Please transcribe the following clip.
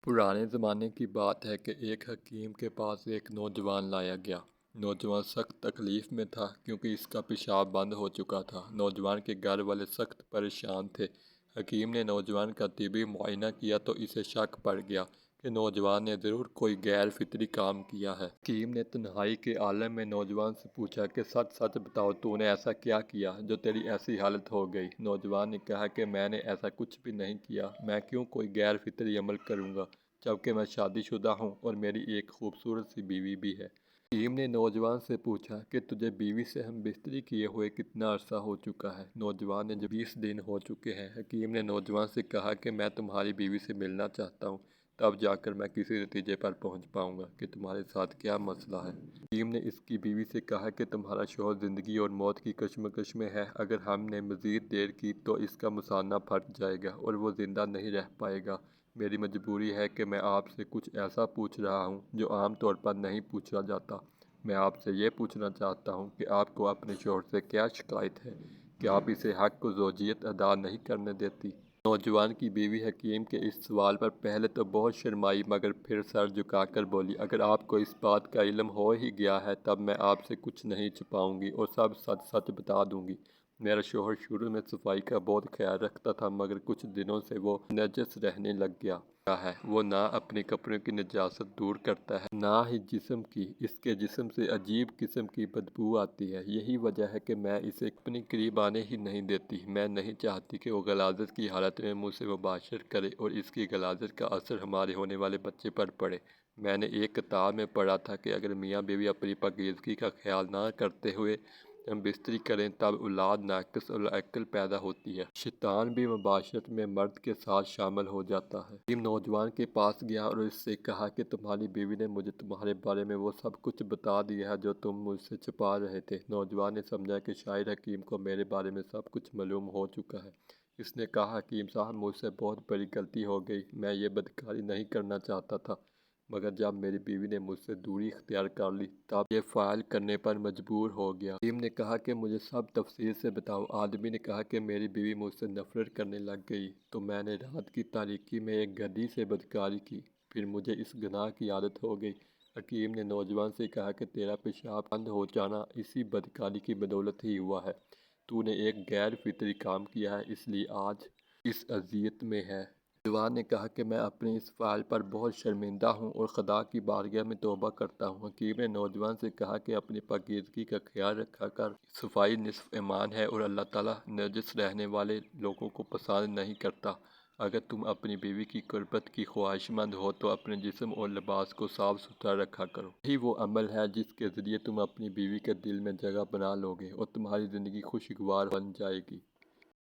پرانے زمانے کی بات ہے کہ ایک حکیم کے پاس ایک نوجوان لایا گیا۔ نوجوان سخت تکلیف میں تھا کیونکہ اس کا پیشاب بند ہو چکا تھا۔ نوجوان کے گھر والے سخت پریشان تھے۔ حکیم نے نوجوان کا طبی معائنہ کیا تو اسے شک پڑ گیا کہ نوجوان نے ضرور کوئی غیر فطری کام کیا ہے۔ حکیم نے تنہائی کے عالم میں نوجوان سے پوچھا کہ سچ سچ بتاؤ، تو نے ایسا کیا کیا جو تیری ایسی حالت ہو گئی؟ نوجوان نے کہا کہ میں نے ایسا کچھ بھی نہیں کیا، میں کیوں کوئی غیر فطری عمل کروں گا جبکہ میں شادی شدہ ہوں اور میری ایک خوبصورت سی بیوی بھی ہے۔ حکیم نے نوجوان سے پوچھا کہ تجھے بیوی سے ہم بستری کیے ہوئے کتنا عرصہ ہو چکا ہے؟ نوجوان نے جب 20 دن ہو چکے ہیں۔ حکیم نے نوجوان سے کہا کہ میں تمہاری بیوی سے ملنا چاہتا ہوں، تب جا کر میں کسی نتیجے پر پہنچ پاؤں گا کہ تمہارے ساتھ کیا مسئلہ ہے۔ حکیم نے اس کی بیوی سے کہا کہ تمہارا شوہر زندگی اور موت کی کشمکش میں ہے، اگر ہم نے مزید دیر کی تو اس کا مثانہ پھٹ جائے گا اور وہ زندہ نہیں رہ پائے گا۔ میری مجبوری ہے کہ میں آپ سے کچھ ایسا پوچھ رہا ہوں جو عام طور پر نہیں پوچھا جاتا۔ میں آپ سے یہ پوچھنا چاہتا ہوں کہ آپ کو اپنے شوہر سے کیا شکایت ہے کہ آپ اسے حق و زوجیت ادا نہیں کرنے دیتی؟ نوجوان کی بیوی حکیم کے اس سوال پر پہلے تو بہت شرمائی مگر پھر سر جھکا کر بولی، اگر آپ کو اس بات کا علم ہو ہی گیا ہے تب میں آپ سے کچھ نہیں چھپاؤں گی اور سب سچ سچ بتا دوں گی۔ میرا شوہر شروع میں صفائی کا بہت خیال رکھتا تھا مگر کچھ دنوں سے وہ نجس رہنے لگ گیا ہے۔ وہ نہ اپنے کپڑوں کی نجاست دور کرتا ہے نہ ہی جسم کی۔ اس کے جسم سے عجیب قسم کی بدبو آتی ہے، یہی وجہ ہے کہ میں اسے اپنے قریب آنے ہی نہیں دیتی۔ میں نہیں چاہتی کہ وہ غلاظت کی حالت میں مجھ سے مباشرت کرے اور اس کی غلاظت کا اثر ہمارے ہونے والے بچے پر پڑے۔ میں نے ایک کتاب میں پڑھا تھا کہ اگر میاں بیوی اپنی پاکیزگی کا خیال نہ کرتے ہوئے ہم بستری کریں تب اولاد ناقص العقل پیدا ہوتی ہے۔ شیطان بھی مباشرت میں مرد کے ساتھ شامل ہو جاتا ہے۔ حکیم نوجوان کے پاس گیا اور اس سے کہا کہ تمہاری بیوی نے مجھے تمہارے بارے میں وہ سب کچھ بتا دیا ہے جو تم مجھ سے چھپا رہے تھے۔ نوجوان نے سمجھا کہ شاید حکیم کو میرے بارے میں سب کچھ معلوم ہو چکا ہے۔ اس نے کہا، حکیم صاحب مجھ سے بہت بڑی غلطی ہو گئی، میں یہ بدکاری نہیں کرنا چاہتا تھا مگر جب میری بیوی نے مجھ سے دوری اختیار کر لی تب یہ فعل کرنے پر مجبور ہو گیا۔ حکیم نے کہا کہ مجھے سب تفصیل سے بتاؤ۔ آدمی نے کہا کہ میری بیوی مجھ سے نفرت کرنے لگ گئی تو میں نے رات کی تاریکی میں ایک گدھی سے بدکاری کی، پھر مجھے اس گناہ کی عادت ہو گئی۔ حکیم نے نوجوان سے کہا کہ تیرا پیشاب بند ہو جانا اسی بدکاری کی بدولت ہی ہوا ہے۔ تو نے ایک غیر فطری کام کیا ہے اس لیے آج اس اذیت میں ہے۔ نوجوان نے کہا کہ میں اپنے اس فعل پر بہت شرمندہ ہوں اور خدا کی بارگاہ میں توبہ کرتا ہوں۔ حکیم نے نوجوان سے کہا کہ اپنی پاکیزگی کا خیال رکھا کر، صفائی نصف ایمان ہے اور اللہ تعالیٰ نجس رہنے والے لوگوں کو پسند نہیں کرتا۔ اگر تم اپنی بیوی کی قربت کی خواہش مند ہو تو اپنے جسم اور لباس کو صاف ستھرا رکھا کرو۔ یہی وہ عمل ہے جس کے ذریعے تم اپنی بیوی کے دل میں جگہ بنا لو گے اور تمہاری زندگی خوشگوار بن جائے گی۔